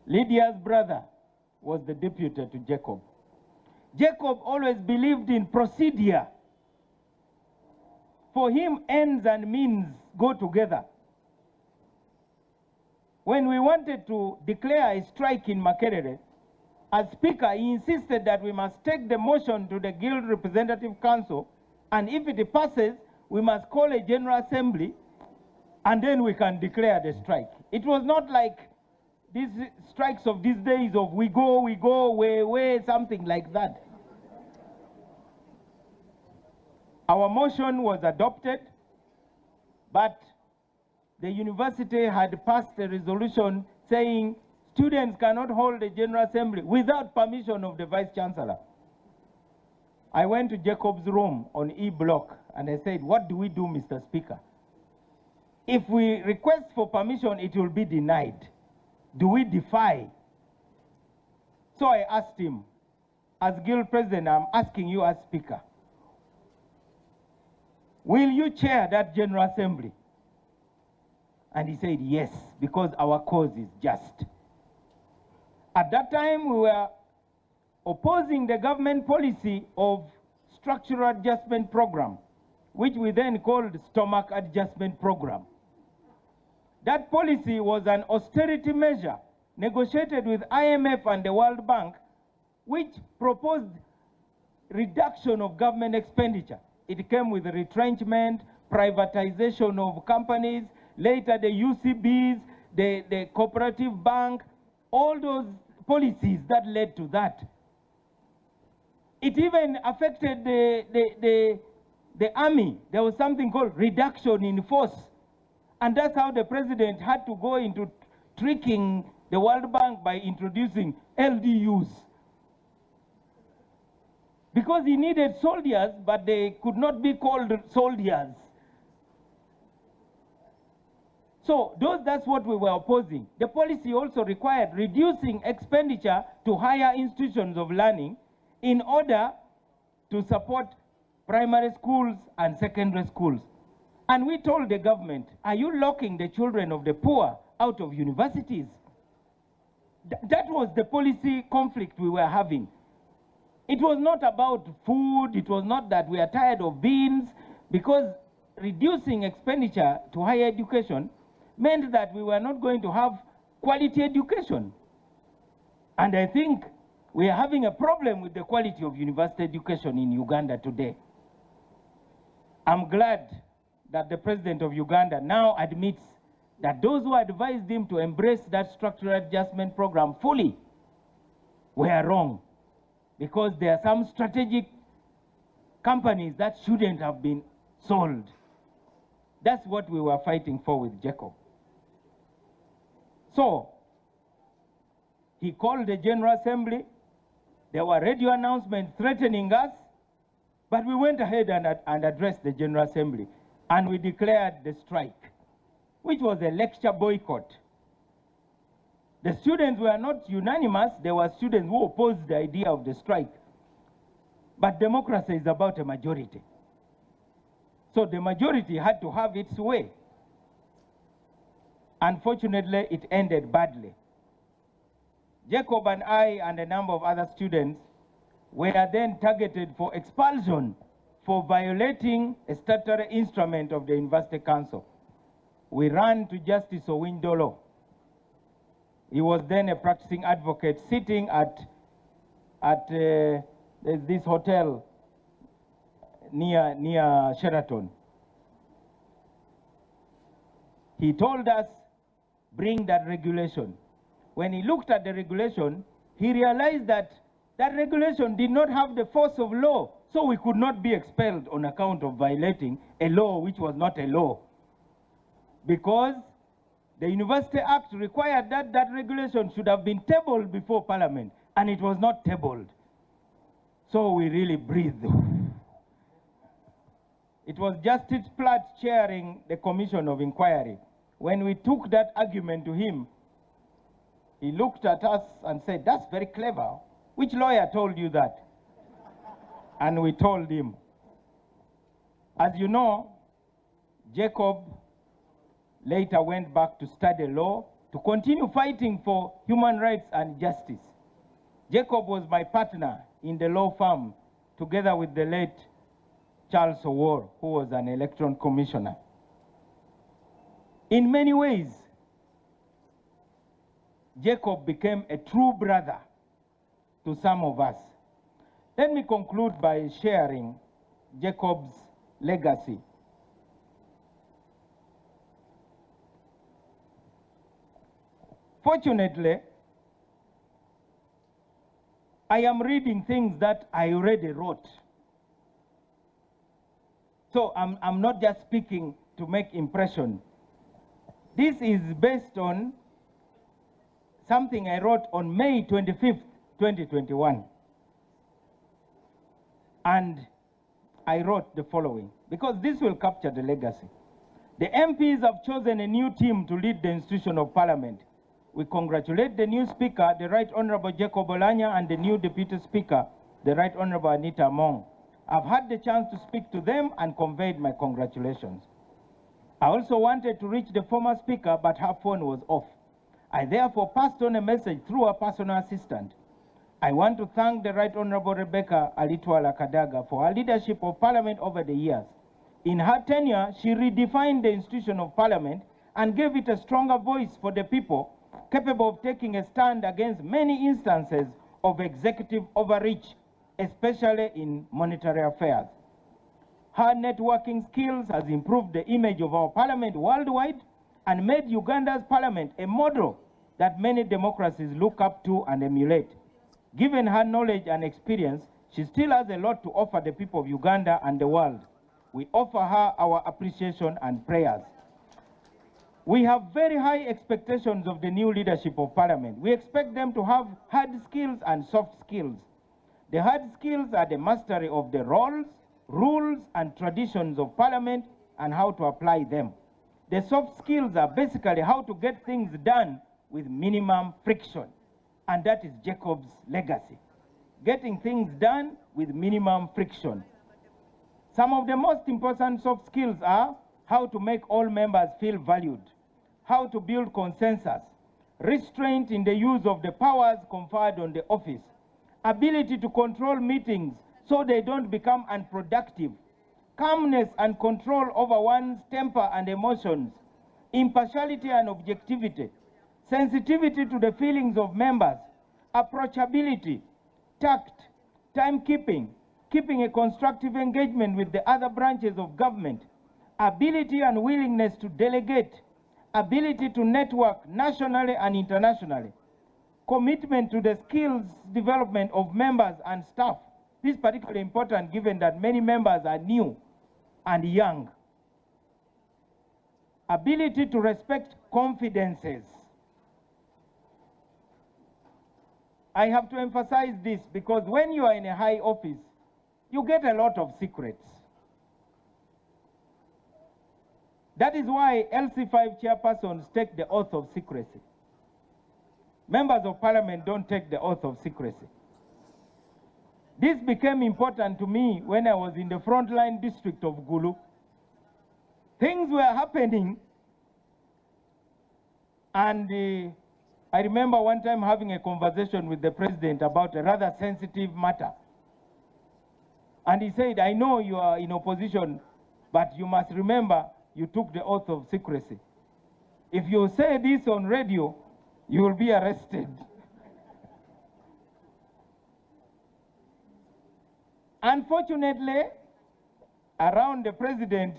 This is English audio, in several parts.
Lydia's brother was the deputy to Jacob. Jacob always believed in procedure. For him, ends and means go together. When we wanted to declare a strike in Makerere, as Speaker, he insisted that we must take the motion to the Guild Representative Council, and if it passes, we must call a General Assembly, and then we can declare the strike. It was not like these strikes of these days of we go, way, something like that. Our motion was adopted, but the university had passed a resolution saying students cannot hold a General Assembly without permission of the Vice Chancellor. I went to Jacob's room on E Block and I said, what do we do, Mr. Speaker? If we request for permission, it will be denied. Do we defy? So I asked him, as Guild President, I'm asking you as Speaker, will you chair that General Assembly? And he said, yes, because our cause is just. At that time, we were opposing the government policy of structural adjustment program, which we then called stomach adjustment program. That policy was an austerity measure negotiated with IMF and the World Bank, which proposed reduction of government expenditure. It came with retrenchment, privatization of companies, later the UCBs, the cooperative bank, all those policies that led to that. It even affected the army. There was something called reduction in force. And that's how the president had to go into tricking the World Bank by introducing LDUs. Because he needed soldiers, but they could not be called soldiers. So that's what we were opposing. The policy also required reducing expenditure to higher institutions of learning in order to support primary schools and secondary schools. And we told the government, are you locking the children of the poor out of universities? That was the policy conflict we were having. It was not about food, it was not that we are tired of beans, because reducing expenditure to higher education meant that we were not going to have quality education. And I think we are having a problem with the quality of university education in Uganda today. I'm glad that the president of Uganda now admits that those who advised him to embrace that structural adjustment program fully were wrong, because there are some strategic companies that shouldn't have been sold. That's what we were fighting for with Jacob. So he called the General Assembly. There were radio announcements threatening us, but we went ahead and addressed the General Assembly, and we declared the strike, which was a lecture boycott. The students were not unanimous. There were students who opposed the idea of the strike. But democracy is about a majority. So the majority had to have its way. Unfortunately, it ended badly. Jacob and I and a number of other students were then targeted for expulsion for violating a statutory instrument of the University Council. We ran to Justice Owindolo. He was then a practicing advocate sitting at this hotel near Sheraton. He told us, bring that regulation. When he looked at the regulation, he realized that that regulation did not have the force of law, so we could not be expelled on account of violating a law which was not a law. Because the University Act required that that regulation should have been tabled before Parliament, and it was not tabled. So we really breathed. It was Justice Platt chairing the Commission of Inquiry. When we took that argument to him, he looked at us and said, that's very clever. Which lawyer told you that? And we told him. As you know, Jacob later went back to study law to continue fighting for human rights and justice. Jacob was my partner in the law firm, together with the late Charles Owor, who was an election commissioner. In many ways, Jacob became a true brother to some of us. Let me conclude by sharing Jacob's legacy. Fortunately, I am reading things that I already wrote. So I'm not just speaking to make impression. This is based on something I wrote on May 25th, 2021. And I wrote the following, because this will capture the legacy. The MPs have chosen a new team to lead the institution of Parliament. We congratulate the new Speaker, the Right Honorable Jacob Oulanyah, and the new Deputy Speaker, the Right Honorable Anita Among. I've had the chance to speak to them and conveyed my congratulations. I also wanted to reach the former Speaker, but her phone was off. I therefore passed on a message through her personal assistant. I want to thank the Right Honorable Rebecca Alitwala Kadaga for her leadership of Parliament over the years. In her tenure, she redefined the institution of Parliament and gave it a stronger voice for the people, capable of taking a stand against many instances of executive overreach, especially in monetary affairs. Her networking skills has improved the image of our Parliament worldwide and made Uganda's Parliament a model that many democracies look up to and emulate. Given her knowledge and experience, she still has a lot to offer the people of Uganda and the world. We offer her our appreciation and prayers. We have very high expectations of the new leadership of Parliament. We expect them to have hard skills and soft skills. The hard skills are the mastery of the roles, rules, and traditions of Parliament and how to apply them. The soft skills are basically how to get things done with minimum friction. And that is Jacob's legacy. Getting things done with minimum friction. Some of the most important soft skills are how to make all members feel valued, how to build consensus, restraint in the use of the powers conferred on the office, ability to control meetings so they don't become unproductive, calmness and control over one's temper and emotions, impartiality and objectivity, sensitivity to the feelings of members, approachability, tact, timekeeping, keeping a constructive engagement with the other branches of government, ability and willingness to delegate, ability to network nationally and internationally, commitment to the skills development of members and staff. This is particularly important given that many members are new and young. Ability to respect confidences. I have to emphasize this because when you are in a high office, you get a lot of secrets. That is why LC5 chairpersons take the oath of secrecy. Members of Parliament don't take the oath of secrecy. This became important to me when I was in the frontline district of Gulu. Things were happening, and I remember one time having a conversation with the president about a rather sensitive matter. And he said, I know you are in opposition, but you must remember you took the oath of secrecy. If you say this on radio, you will be arrested. Unfortunately, around the president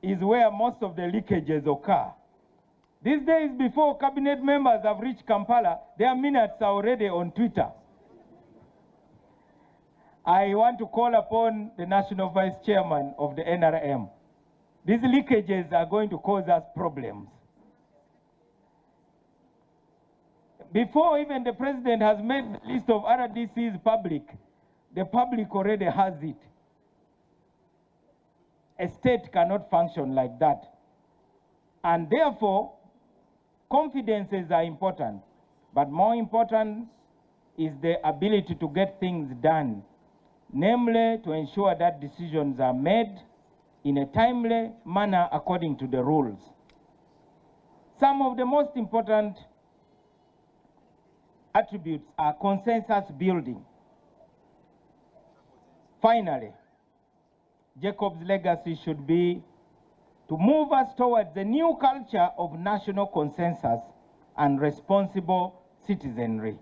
is where most of the leakages occur. These days, before cabinet members have reached Kampala, their minutes are already on Twitter. I want to call upon the National Vice Chairman of the NRM. These leakages are going to cause us problems. Before even the president has made the list of RDCs public, the public already has it. A state cannot function like that. And therefore, confidences are important, but more important is the ability to get things done, namely to ensure that decisions are made in a timely manner according to the rules. Some of the most important attributes are consensus building. Finally, Jacob's legacy should be to move us towards a new culture of national consensus and responsible citizenry.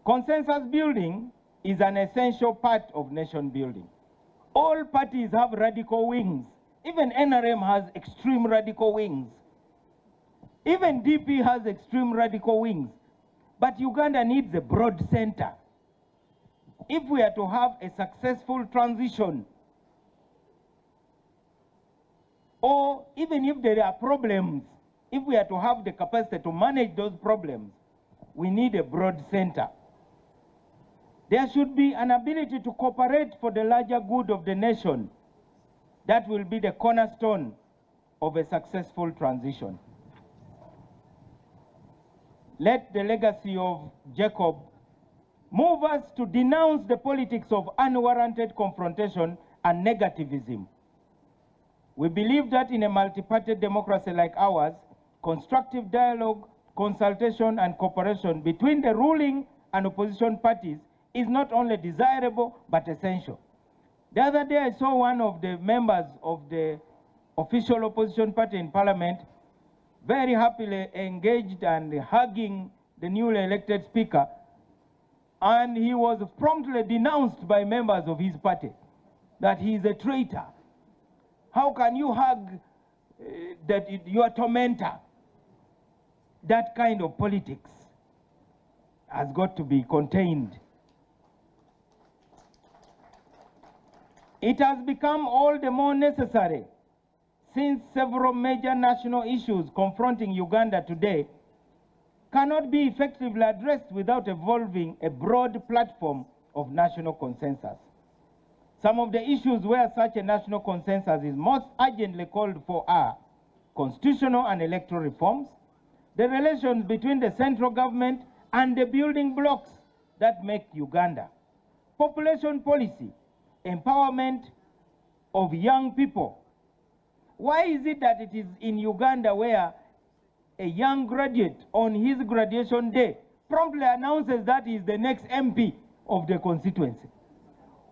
Consensus building is an essential part of nation building. All parties have radical wings. Even NRM has extreme radical wings. Even DP has extreme radical wings. But Uganda needs a broad center. If we are to have a successful transition, or even if there are problems, if we are to have the capacity to manage those problems, we need a broad center. There should be an ability to cooperate for the larger good of the nation. That will be the cornerstone of a successful transition. Let the legacy of Jacob move us to denounce the politics of unwarranted confrontation and negativism. We believe that in a multi-party democracy like ours, constructive dialogue, consultation, and cooperation between the ruling and opposition parties is not only desirable, but essential. The other day, I saw one of the members of the official opposition party in parliament very happily engaged and hugging the newly elected speaker, and he was promptly denounced by members of his party that he is a traitor. How can you hug your tormentor? That kind of politics has got to be contained. It has become all the more necessary since several major national issues confronting Uganda today cannot be effectively addressed without evolving a broad platform of national consensus. Some of the issues where such a national consensus is most urgently called for are constitutional and electoral reforms, the relations between the central government and the building blocks that make Uganda, population policy, empowerment of young people. Why is it that it is in Uganda where a young graduate on his graduation day promptly announces that he is the next MP of the constituency?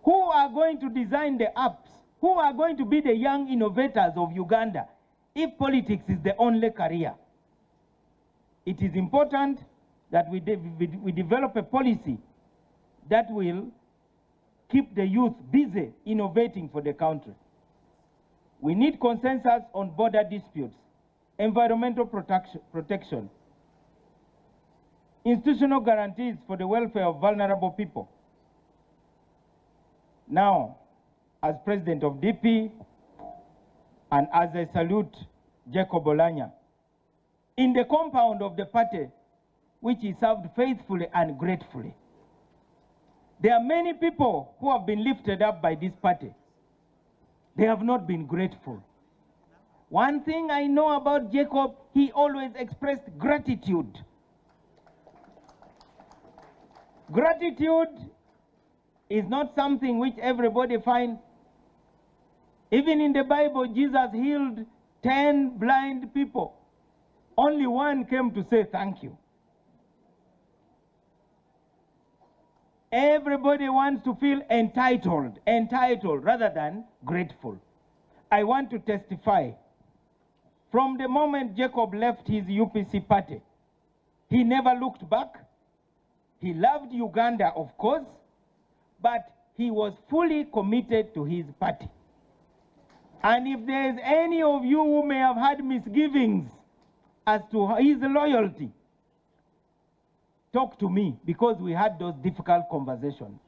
Who are going to design the apps? Who are going to be the young innovators of Uganda if politics is the only career? It is important that we develop a policy that will keep the youth busy innovating for the country. We need consensus on border disputes, environmental protection, institutional guarantees for the welfare of vulnerable people. Now, as president of DP, and as I salute Jacob Oulanyah, in the compound of the party, which he served faithfully and gratefully, there are many people who have been lifted up by this party. They have not been grateful. One thing I know about Jacob, he always expressed gratitude. Gratitude is not something which everybody finds. Even in the Bible, Jesus healed 10 blind people. Only one came to say thank you. Everybody wants to feel entitled rather than grateful. I want to testify. From the moment Jacob left his UPC party, he never looked back. He loved Uganda, of course, but he was fully committed to his party. And if there is any of you who may have had misgivings as to his loyalty, talk to me, because we had those difficult conversations.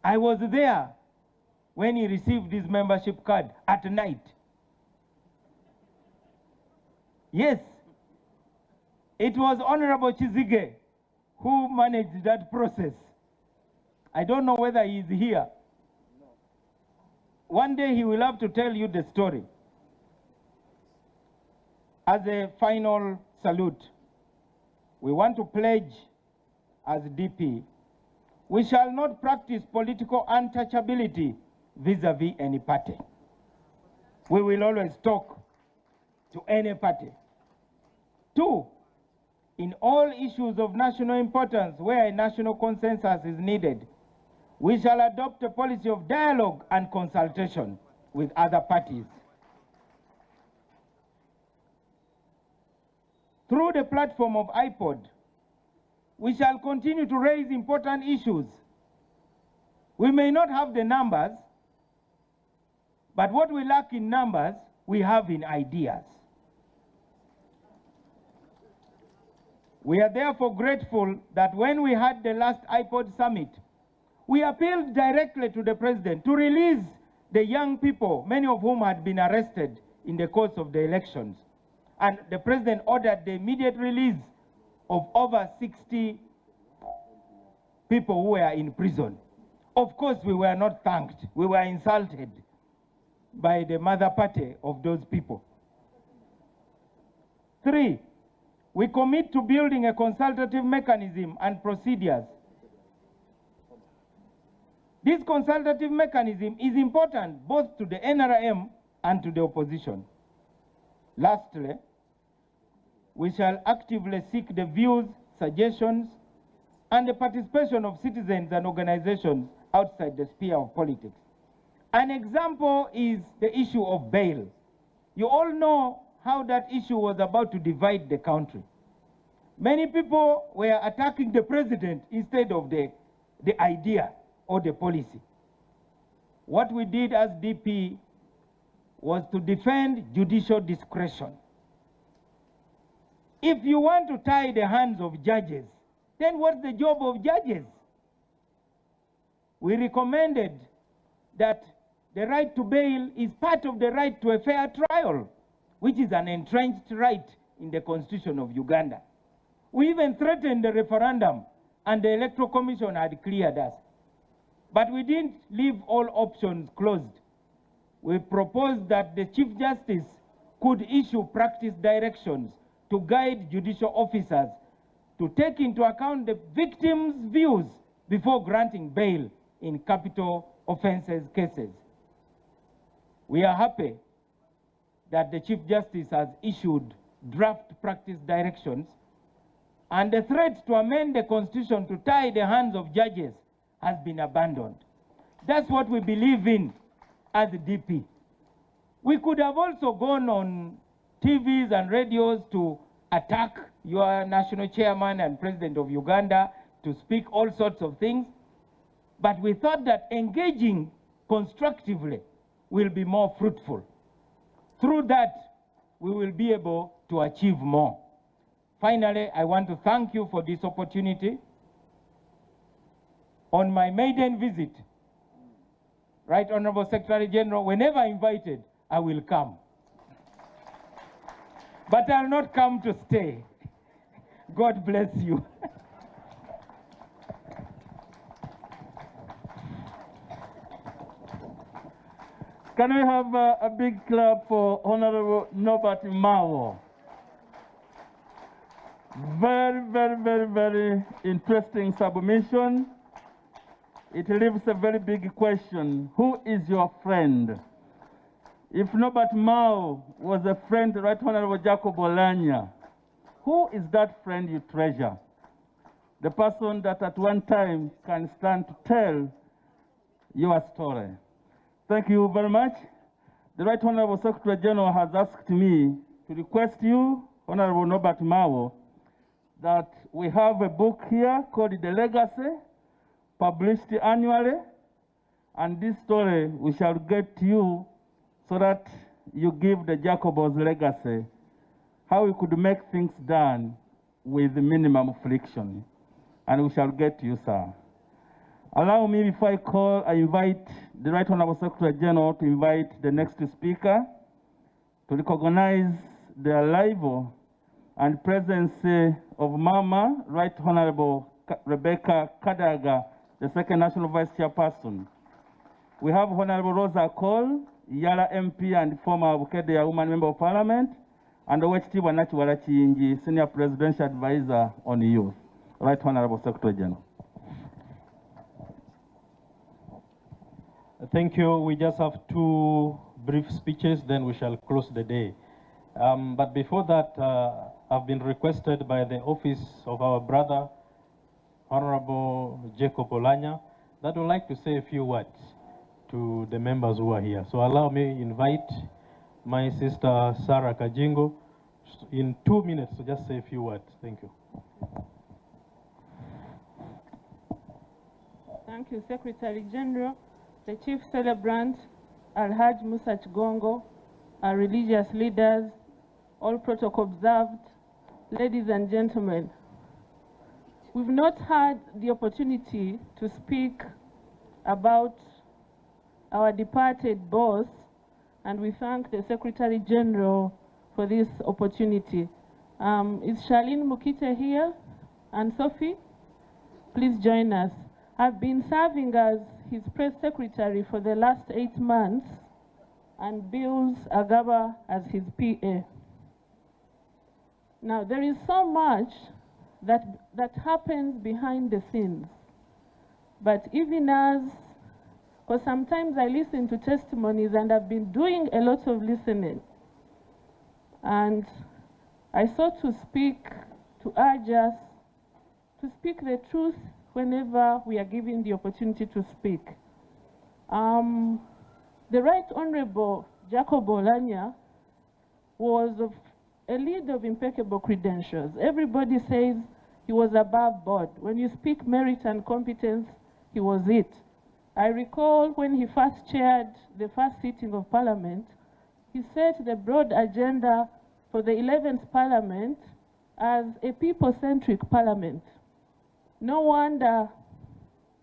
I was there when he received his membership card at night. Yes, it was Honorable Chizige who managed that process. I don't know whether he is here. One day he will have to tell you the story. As a final salute, we want to pledge as DP, we shall not practice political untouchability vis-a-vis any party. We will always talk to any party. 2, in all issues of national importance where a national consensus is needed, we shall adopt a policy of dialogue and consultation with other parties. Through the platform of iPod, we shall continue to raise important issues. We may not have the numbers, but what we lack in numbers, we have in ideas. We are therefore grateful that when we had the last iPod summit, we appealed directly to the president to release the young people, many of whom had been arrested in the course of the elections. And the president ordered the immediate release of over 60 people who were in prison. Of course, we were not thanked. We were insulted by the mother party of those people. 3, we commit to building a consultative mechanism and procedures. This consultative mechanism is important both to the NRM and to the opposition. Lastly, we shall actively seek the views, suggestions, and the participation of citizens and organizations outside the sphere of politics. An example is the issue of bail. You all know how that issue was about to divide the country. Many people were attacking the president instead of the idea or the policy. What we did as DP was to defend judicial discretion. If you want to tie the hands of judges, then what's the job of judges? We recommended that the right to bail is part of the right to a fair trial, which is an entrenched right in the Constitution of Uganda. We even threatened the referendum, and the Electoral Commission had cleared us. But we didn't leave all options closed. We proposed that the Chief Justice could issue practice directions to guide judicial officers to take into account the victim's views before granting bail in capital offenses cases. We are happy that the Chief Justice has issued draft practice directions, and the threat to amend the Constitution to tie the hands of judges has been abandoned. That's what we believe in as a DP. We could have also gone on TVs and radios to attack your national chairman and president of Uganda, to speak all sorts of things, but we thought that engaging constructively will be more fruitful. Through that, we will be able to achieve more. Finally, I want to thank you for this opportunity. On my maiden visit, Right Honorable Secretary General, whenever invited, I will come. But I'll not come to stay. God bless you. Can we have a big clap for Honorable Norbert Mao? Very, very, very, very interesting submission. It leaves a very big question. Who is your friend? If Norbert Mao was a friend to Right Honorable Jacob Oulanyah, who is that friend you treasure? The person that at one time can stand to tell your story. Thank you very much. The Right Honorable Secretary General has asked me to request you, Honorable Norbert Mao, that we have a book here called The Legacy, published annually, and this story we shall get to you so that you give the Jacob's legacy, how we could make things done with minimum friction. And we shall get to you, sir. Allow me, before I invite the Right Honorable Secretary General to invite the next speaker to recognize the arrival and presence of Mama, Right Honorable Rebecca Kadaga, the second National Vice Chairperson. We have Honorable Rosa Cole, Yala MP and former Bukedea Woman Member of Parliament, and OHT Wanachi Walachi, Senior Presidential Advisor on Youth. Right Honorable Secretary General. Thank you. We just have 2 brief speeches, then we shall close the day. But before that, I've been requested by the office of our brother, Honorable Jacob Oulanyah, that would like to say a few words to the members who are here. So allow me to invite my sister Sarah Kajingo in 2 minutes to just say a few words. Thank you. Thank you, Secretary General, the Chief Celebrant, Alhaj Musa Chigongo, our religious leaders, all protocol observed, ladies and gentlemen. We've not had the opportunity to speak about our departed boss, and we thank the Secretary General for this opportunity. Is Charlene Mukite here? And Sophie? Please join us. I've been serving as his press secretary for the last 8 months, and Bills Agaba as his PA. Now, there is so much that happens behind the scenes. But even as, because sometimes I listen to testimonies and I've been doing a lot of listening. And I sought to speak, to urge us to speak the truth whenever we are given the opportunity to speak. The Right Honorable Jacob Oulanyah was a leader of impeccable credentials. Everybody says he was above board. When you speak merit and competence, he was it. I recall when he first chaired the first sitting of Parliament, he set the broad agenda for the 11th Parliament as a people-centric Parliament. No wonder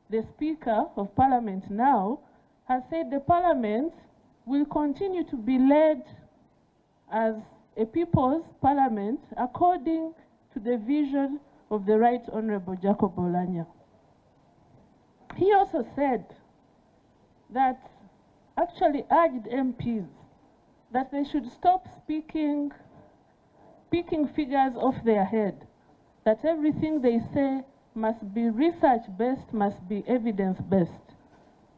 the Speaker of Parliament now has said the Parliament will continue to be led as a people's parliament according to the vision of the Right Honorable Jacob Oulanyah. He also said that, actually urged MPs that they should stop picking figures off their head, that everything they say must be research-based, must be evidence-based.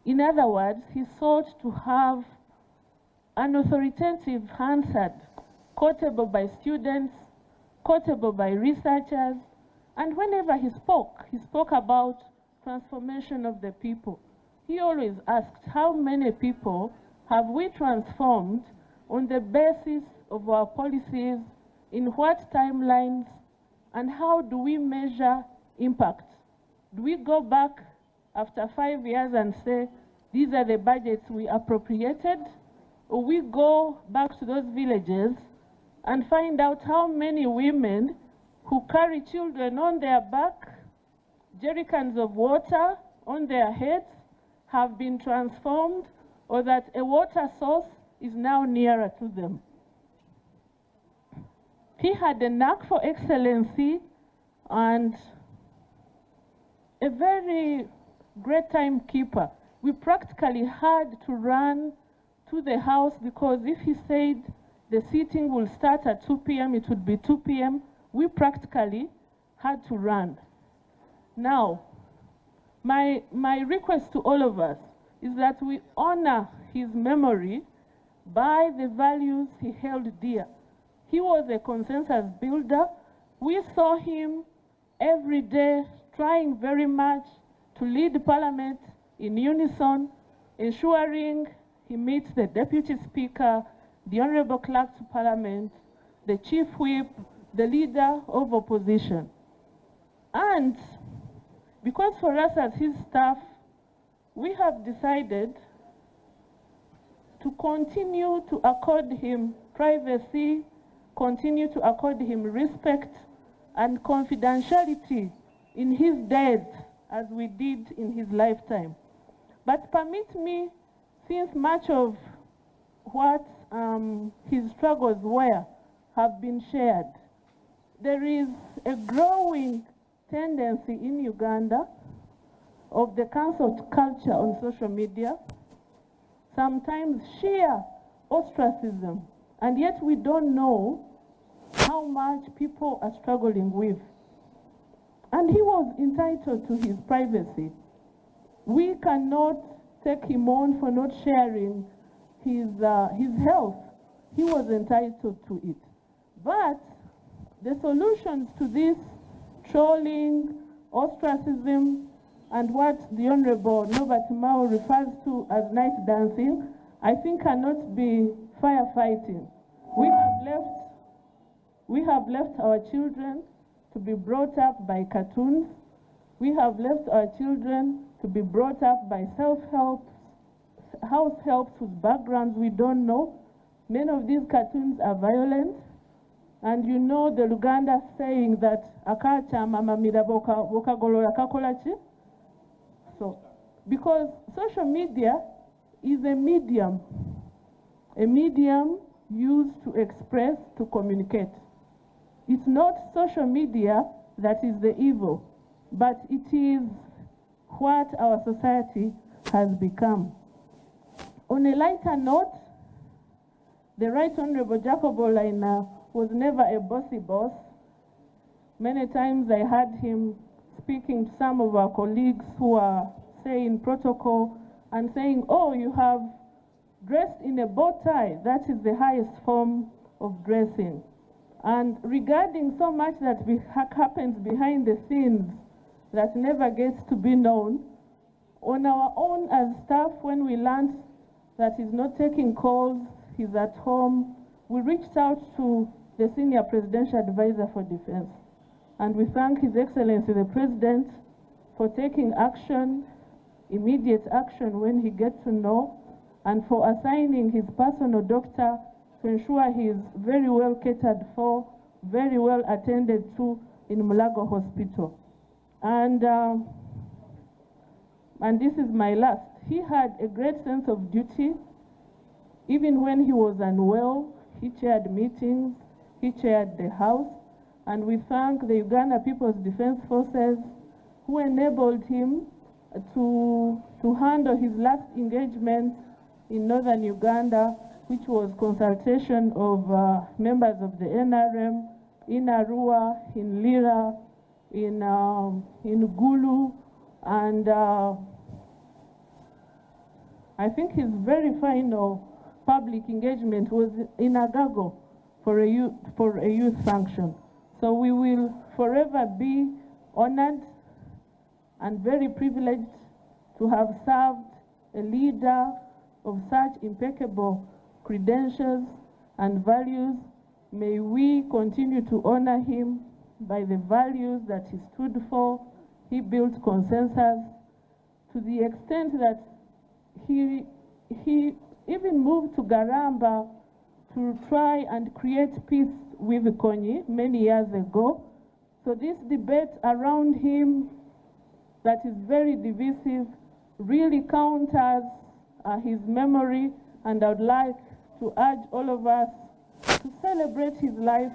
In other words, he sought to have an authoritative Hansard, quotable by students, quotable by researchers, and whenever he spoke about transformation of the people. He always asked, how many people have we transformed on the basis of our policies, in what timelines, and how do we measure impact? Do we go back after 5 years and say, these are the budgets we appropriated? Or we go back to those villages and find out how many women who carry children on their back, jerrycans of water on their heads, have been transformed, or that a water source is now nearer to them. He had a knack for excellency and a very great timekeeper. We practically had to run to the house, because if he said the sitting will start at 2 p.m., it would be 2 p.m. We practically had to run. Now, my request to all of us is that we honor his memory by the values he held dear. He was a consensus builder. We saw him every day trying very much to lead Parliament in unison, ensuring he meets the Deputy Speaker, the Honorable Clerk to Parliament, the Chief Whip, the Leader of Opposition. And because for us as his staff, we have decided to continue to accord him privacy, continue to accord him respect and confidentiality in his death as we did in his lifetime. But permit me, since much of what his struggles were have been shared, there is a growing tendency in Uganda of the cancel culture on social media, sometimes sheer ostracism, and yet we don't know how much people are struggling with. And he was entitled to his privacy. We cannot take him on for not sharing his health. He was entitled to it. But the solutions to this trolling, ostracism, and what the Honorable Norbert Mao refers to as night dancing, I think cannot be firefighting. We have left our children to be brought up by cartoons. We have left our children to be brought up by self-help, house helps whose backgrounds we don't know. Many of these cartoons are violent. And you know the Luganda saying that akacha mama boka golola kakolachi. So, because social media is a medium used to express, to communicate. It's not social media that is the evil, but it is what our society has become. On a lighter note, the Right Honorable Jacob Oulanyah was never a bossy boss. Many times I heard him speaking to some of our colleagues who are, say, in protocol and saying, oh, you have dressed in a bow tie. That is the highest form of dressing. And regarding so much that happens behind the scenes that never gets to be known, on our own as staff, when we learned that he's not taking calls, he's at home, we reached out to the Senior Presidential Advisor for Defense. And we thank His Excellency the President for taking action, immediate action when he gets to know, and for assigning his personal doctor to ensure he is very well catered for, very well attended to in Mulago Hospital. And this is my last. He had a great sense of duty. Even when he was unwell, he chaired meetings, he chaired the House, and we thank the Uganda People's Defense Forces who enabled him to handle his last engagement in northern Uganda, which was consultation of members of the NRM in Arua, in Lira, in Gulu, and I think his very final public engagement was in Agago for a youth function. So we will forever be honored and very privileged to have served a leader of such impeccable credentials and values. May we continue to honor him by the values that he stood for. He built consensus to the extent that he even moved to Garamba to try and create peace with Konyi many years ago. So this debate around him that is very divisive really counters his memory, and I would like to urge all of us to celebrate his life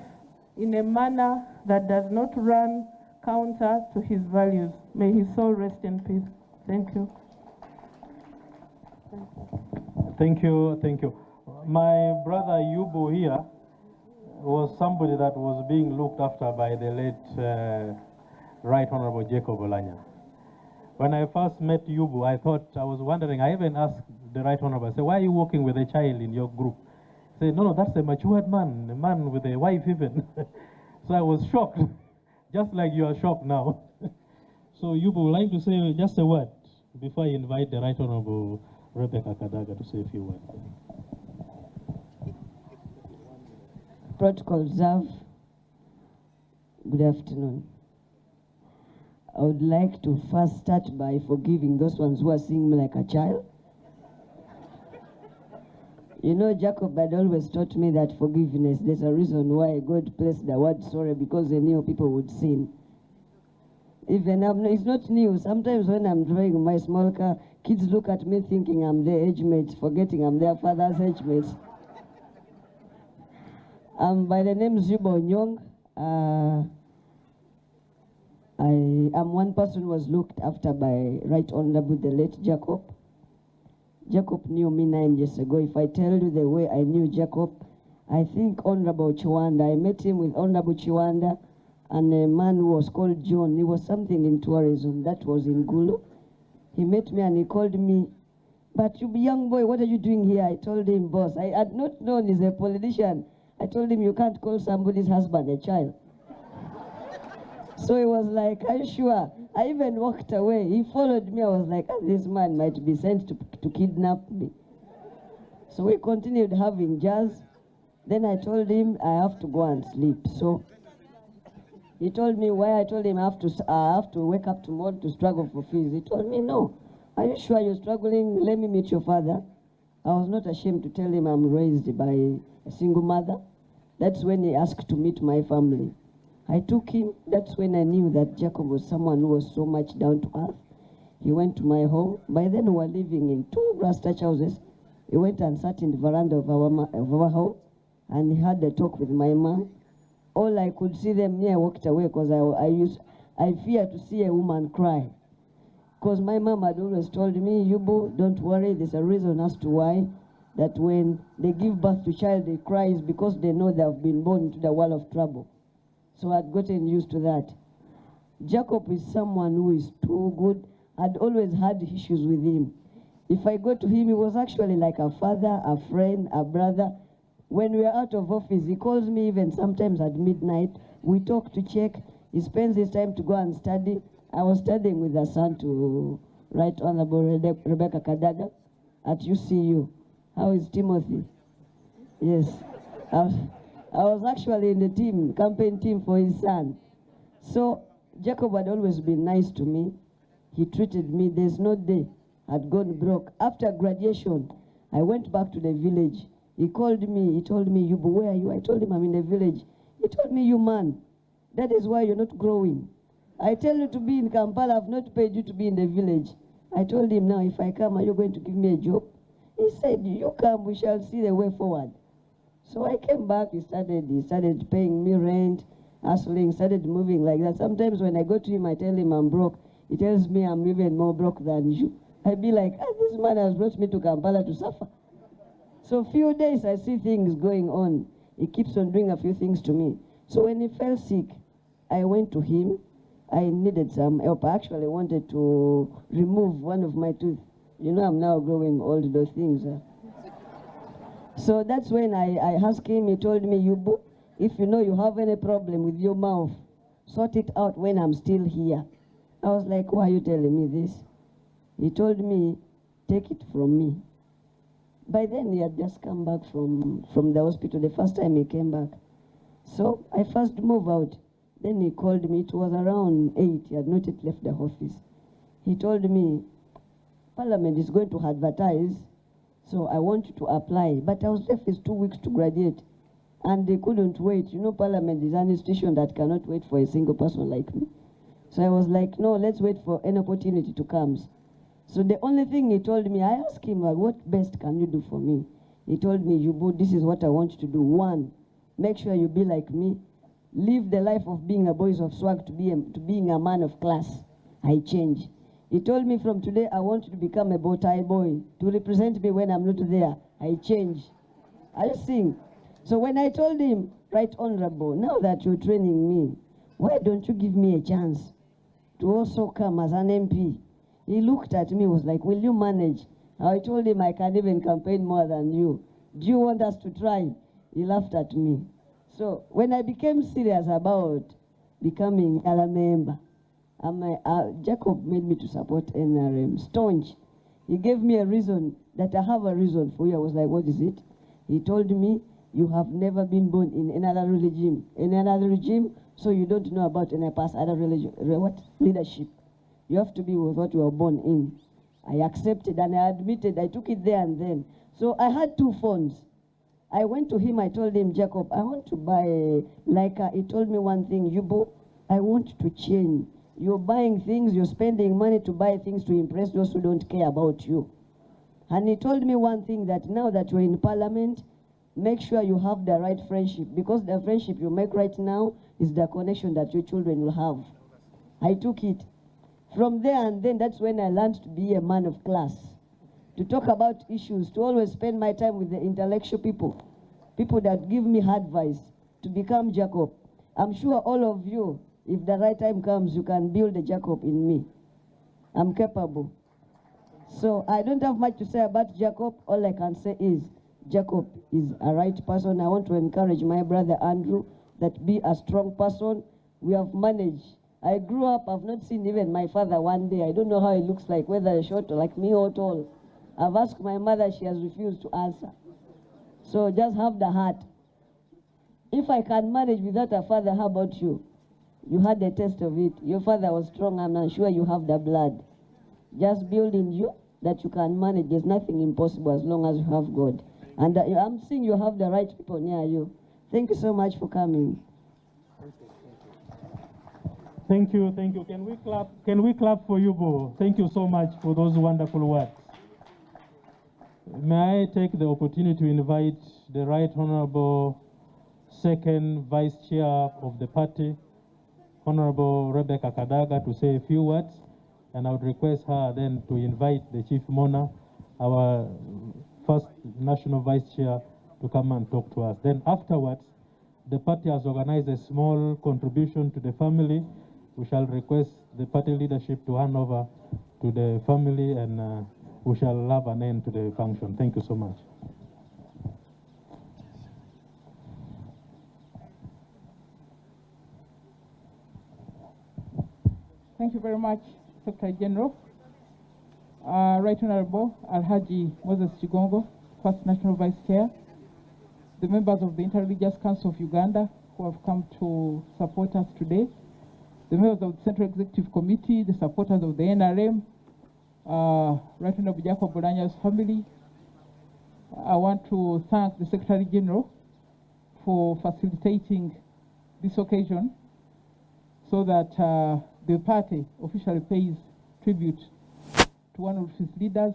in a manner that does not run counter to his values. May his soul rest in peace. Thank you. Thank you, thank you. My brother Oyubu here was somebody that was being looked after by the late Right Honorable Jacob Oulanyah. When I first met Oyubu, I was wondering, I even asked the Right Honorable, I said, why are you working with a child in your group? He said, no, that's a matured man, a man with a wife even. So I was shocked, just like you are shocked now. So Oyubu would like to say just a word before I invite the Right Honorable Rebecca Kadaga to say a few words. Protocol observed. Good afternoon. I would like to first start by forgiving those ones who are seeing me like a child. You know, Jacob had always taught me that forgiveness, there's a reason why God placed the word sorry, because they knew people would sin. Even it's not new. Sometimes when I'm driving my small car, kids look at me thinking I'm their age mate, forgetting I'm their father's age mate. By the name Zubo Nyong, I am one person who was looked after by Right Honorable the late Jacob. Jacob knew me 9 years ago. If I tell you the way I knew Jacob, I think Honorable Chiwanda. I met him with Honorable Chiwanda and a man who was called John. He was something in tourism. That was in Gulu. He met me and he called me But you young boy, what are you doing here? I told him, boss, I had not known he's a politician. I told him, you can't call somebody's husband a child. So he was like, are you sure? I even walked away. He followed me. I was like, this man might be sent to kidnap me. So we continued having jazz. Then I told him I have to go and sleep. So he told me why. I told him I have to wake up tomorrow to struggle for fees. He told me, no. Are you sure you're struggling? Let me meet your father. I was not ashamed to tell him I'm raised by a single mother. That's when he asked to meet my family. I took him. That's when I knew that Jacob was someone who was so much down to earth. He went to my home. By then we were living in 2 grass thatch houses. He went and sat in the veranda of our home, and he had a talk with my mom. All I could see them near, I walked away because I fear to see a woman cry. Because my mom had always told me, Yubu, don't worry, there's a reason as to why that when they give birth to child, they cry is because they know they have been born into the world of trouble. So I'd gotten used to that. Jacob is someone who is too good. I'd always had issues with him. If I go to him, he was actually like a father, a friend, a brother. When we are out of office, he calls me even sometimes at midnight. We talk to check. He spends his time to go and study. I was studying with a son to Right Honorable Rebecca Kadaga at UCU. How is Timothy? Yes. I was actually in the team, campaign team for his son. So Jacob had always been nice to me. He treated me. There's no day I'd gone broke. After graduation, I went back to the village. He called me. He told me, Yubu, where are you? I told him I'm in the village. He told me, you man, that is why you're not growing. I tell you to be in Kampala. I've not paid you to be in the village. I told him, now if I come, are you going to give me a job? He said, you come, we shall see the way forward. So I came back, he started paying me rent, hustling, started moving like that. Sometimes when I go to him, I tell him I'm broke. He tells me I'm even more broke than you. I'd be like, this man has brought me to Kampala to suffer. So few days I see things going on. He keeps on doing a few things to me. So when he fell sick, I went to him. I needed some help. I actually wanted to remove one of my teeth. You know, I'm now growing all those things. So that's when I asked him. He told me, Yubu, if you know you have any problem with your mouth, sort it out when I'm still here. I was like, why are you telling me this? He told me, take it from me. By then, he had just come back from the hospital, the first time he came back. So I first moved out. Then he called me. It was around 8. He had not yet left the office. He told me, Parliament is going to advertise, so I want you to apply. But I was left with 2 weeks to graduate, and they couldn't wait. You know, Parliament is an institution that cannot wait for a single person like me. So I was like, no, let's wait for an opportunity to come. So the only thing he told me, I asked him, what best can you do for me? He told me, Yubu, this is what I want you to do. 1, make sure you be like me. Live the life of being a boy of swag to being a man of class. I change. He told me from today, I want you to become a bow tie boy, to represent me when I'm not there. I change. Are you seeing? So when I told him, Right Honorable, now that you're training me, why don't you give me a chance to also come as an MP? He looked at me, was like, will you manage? I told him I can even campaign more than you. Do you want us to try? He laughed at me. So when I became serious about becoming a member, Jacob made me to support NRM. Staunch. He gave me a reason that I have a reason for you. I was like, what is it? He told me, you have never been born in another regime, so you don't know about any past other religion, leadership. You have to be with what you were born in. I accepted and I admitted. I took it there and then. So I had 2 phones. I went to him. I told him, Jacob, I want to buy Leica. He told me one thing, Yubo, I want to change. You're buying things, you're spending money to buy things to impress those who don't care about you. And he told me one thing, that now that you're in Parliament, make sure you have the right friendship, because the friendship you make right now is the connection that your children will have. I took it. From there and then, that's when I learned to be a man of class, to talk about issues, to always spend my time with the intellectual people that give me advice to become Jacob. I'm sure all of you, if the right time comes, you can build a Jacob in me. I'm capable. So I don't have much to say about Jacob. All I can say is Jacob is a right person. I want to encourage my brother Andrew that be a strong person. We have managed. I grew up, I've not seen even my father one day. I don't know how he looks like, whether he's short like me or tall. I've asked my mother, she has refused to answer. So just have the heart. If I can manage without a father, how about you? You had a taste of it. Your father was strong, I'm not sure you have the blood. Just build in you that you can manage. There's nothing impossible as long as you have God. And I'm seeing you have the right people near you. Thank you so much for coming. Thank you, thank you. Can we clap for you, Bo? Thank you so much for those wonderful words. May I take the opportunity to invite the Right Honorable Second Vice Chair of the party, Honorable Rebecca Kadaga, to say a few words, and I would request her then to invite the Chief Mona, our first National Vice Chair, to come and talk to us. Then afterwards, the party has organized a small contribution to the family. We shall request the party leadership to hand over to the family, and we shall have an end to the function. Thank you so much. Thank you very much, Secretary General. Right Honorable Alhaji Moses Chigongo, First National Vice Chair, the members of the Interreligious Council of Uganda who have come to support us today, the members of the Central Executive Committee, the supporters of the NRM, Right Honorable Jacob Oulanyah's family. I want to thank the Secretary General for facilitating this occasion so that the party officially pays tribute to one of its leaders,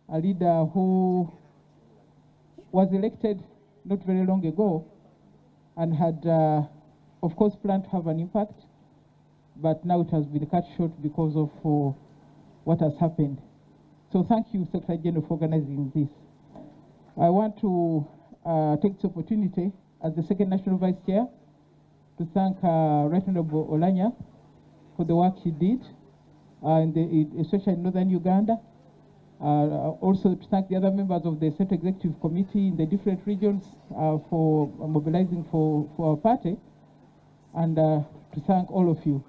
a leader who was elected not very long ago and had, of course, planned to have an impact, but now it has been cut short because of what has happened. So thank you, Secretary General, for organizing this. I want to take this opportunity as the second National Vice Chair to thank Right Honorable Oulanyah for the work he did, especially in northern Uganda. Also to thank the other members of the Central Executive Committee in the different regions for mobilizing for our party, and to thank all of you.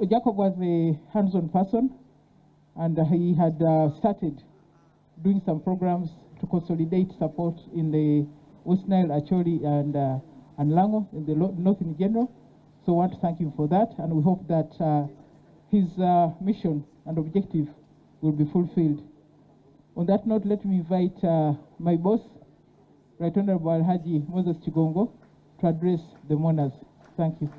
Jacob was a hands-on person, and he had started doing some programs to consolidate support in the West Nile, Acholi, and Lango, in the north in general. So I want to thank him for that, and we hope that his mission and objective will be fulfilled. On that note, let me invite my boss, Right Honorable Alhaji Moses Chigongo, to address the mourners. Thank you.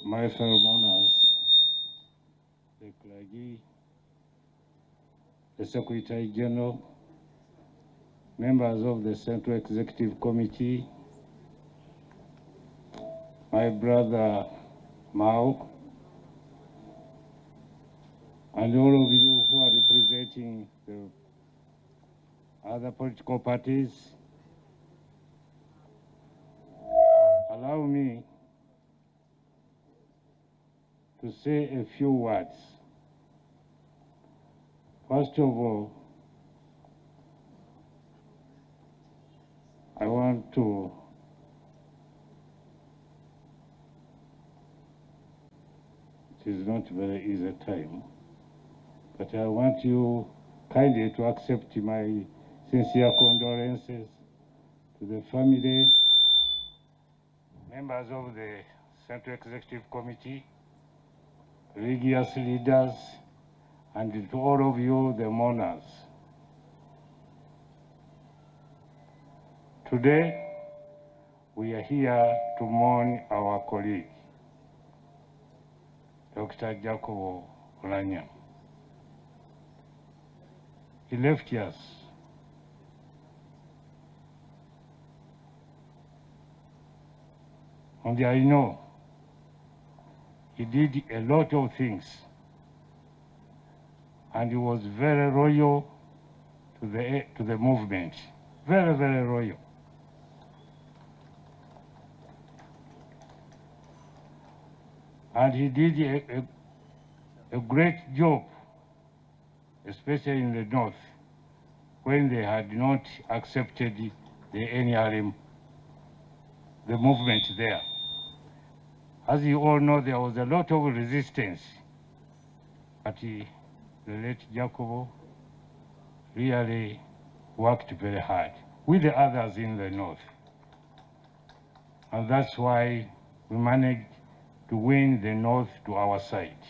My fellow mourners, the clergy, the Secretary General, members of the Central Executive Committee, my brother Mao, and all of you who are representing the other political parties, allow me to say a few words. First of all, I want to it is not very easy time, but I want you kindly to accept my sincere condolences to the family members of the Central Executive Committee, religious leaders, and to all of you, the mourners. Today, we are here to mourn our colleague, Dr. Jacob Oulanyah. He left us. And I know he did a lot of things, and he was very loyal to the movement, very, very loyal. And he did a great job, especially in the North, when they had not accepted the NRM, the movement there. As you all know, there was a lot of resistance, but the late Jacob really worked very hard with the others in the North. And that's why we managed to win the North to our side.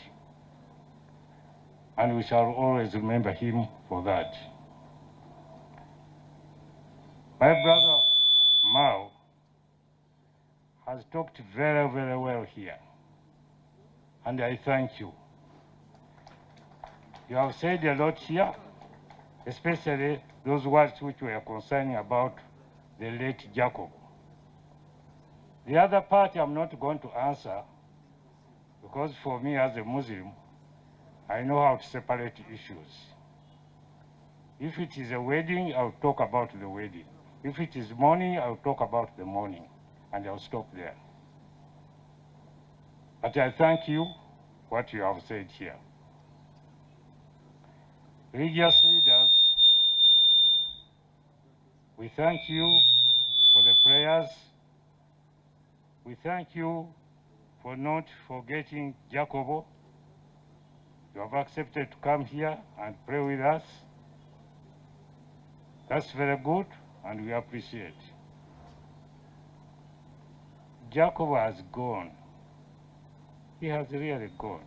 And we shall always remember him for that. My brother Mao has talked very, very well here, and I thank you. You have said a lot here, especially those words which were concerning about the late Jacob. The other part I'm not going to answer, because for me as a Muslim, I know how to separate issues. If it is a wedding, I'll talk about the wedding. If it is mourning, I'll talk about the mourning, and I'll stop there. But I thank you for what you have said here. Religious leaders, we thank you for the prayers. We thank you for not forgetting Jacob. You have accepted to come here and pray with us. That's very good, and we appreciate. Jacob has gone. He has really gone.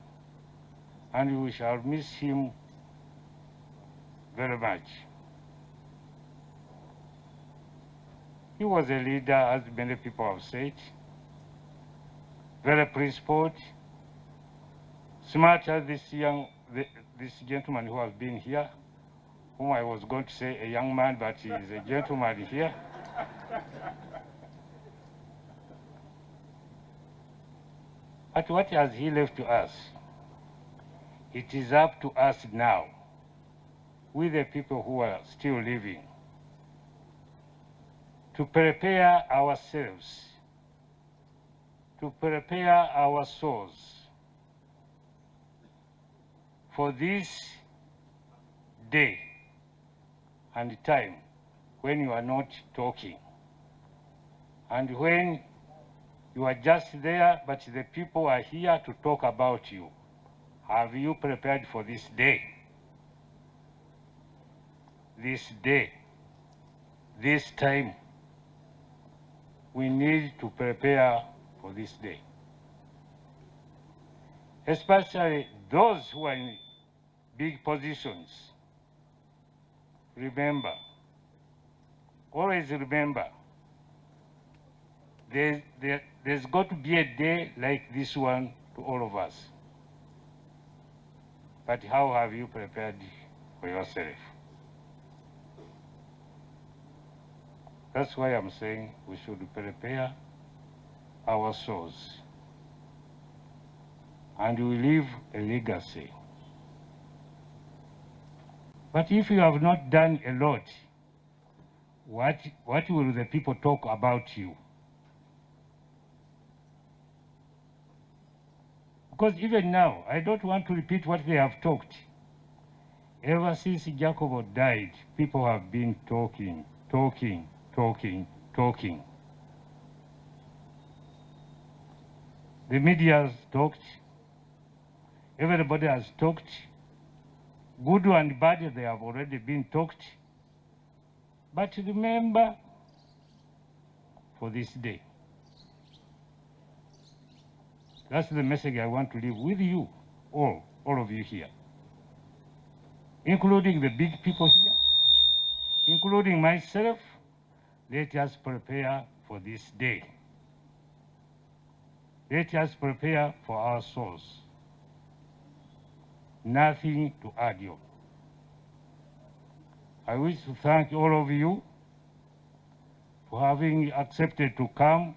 And we shall miss him very much. He was a leader, as many people have said, very principled, smart as this gentleman who has been here, whom I was going to say a young man, but he is a gentleman here. But what has he left to us? It is up to us now, with the people who are still living, to prepare ourselves, to prepare our souls for this day and time when you are not talking, and when you are just there, but the people are here to talk about you. Have you prepared for this day? This day, this time, we need to prepare for this day. Especially those who are in big positions. Remember, always remember, there's got to be a day like this one to all of us. But how have you prepared for yourself? That's why I'm saying we should prepare our souls. And we leave a legacy. But if you have not done a lot, what will the people talk about you? Because even now, I don't want to repeat what they have talked. Ever since Jacob died, people have been talking. The media has talked. Everybody has talked. Good and bad, they have already been talked. But remember, for this day, That's the message I want to leave with you, all of you here, including the big people here, including myself. Let us prepare for this day. Let us prepare for our souls. Nothing to argue. I wish to thank all of you for having accepted to come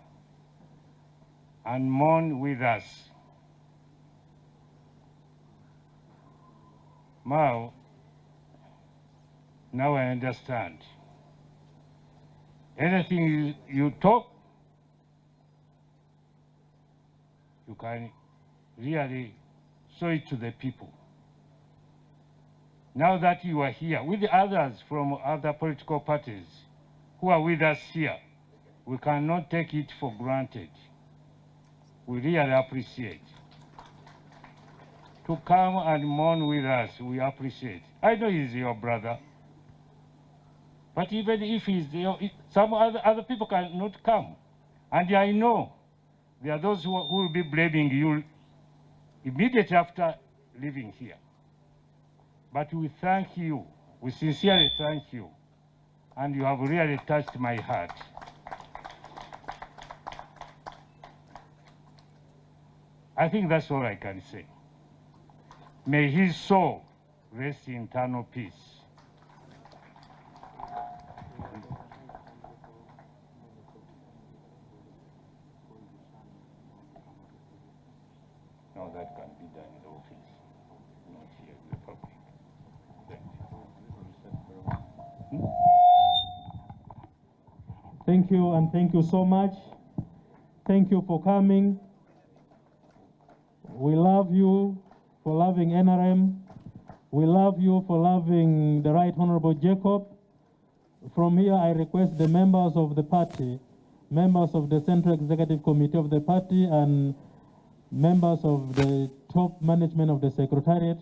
and mourn with us. Now I understand. Anything you talk, you can really show it to the people. Now that you are here with the others from other political parties who are with us here, we cannot take it for granted. We really appreciate. To come and mourn with us, we appreciate. I know he's your brother, but even if he's some other people cannot come. And I know there are those who will be blaming you immediately after leaving here. But we thank you, we sincerely thank you, and you have really touched my heart. I think that's all I can say. May his soul rest in eternal peace. No, that can be done in the office, not here in the public. Thank you, and thank you so much. Thank you for coming. We love you for loving NRM. We love you for loving the Right Honorable Jacob. From here, I request the members of the party, members of the Central Executive Committee of the party, and members of the top management of the Secretariat,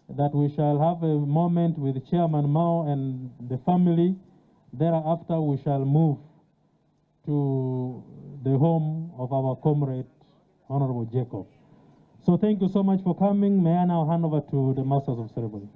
that we shall have a moment with Chairman Mao and the family. Thereafter, we shall move to the home of our comrade, Honorable Jacob. So thank you so much for coming. May I now hand over to the Masters of Ceremony.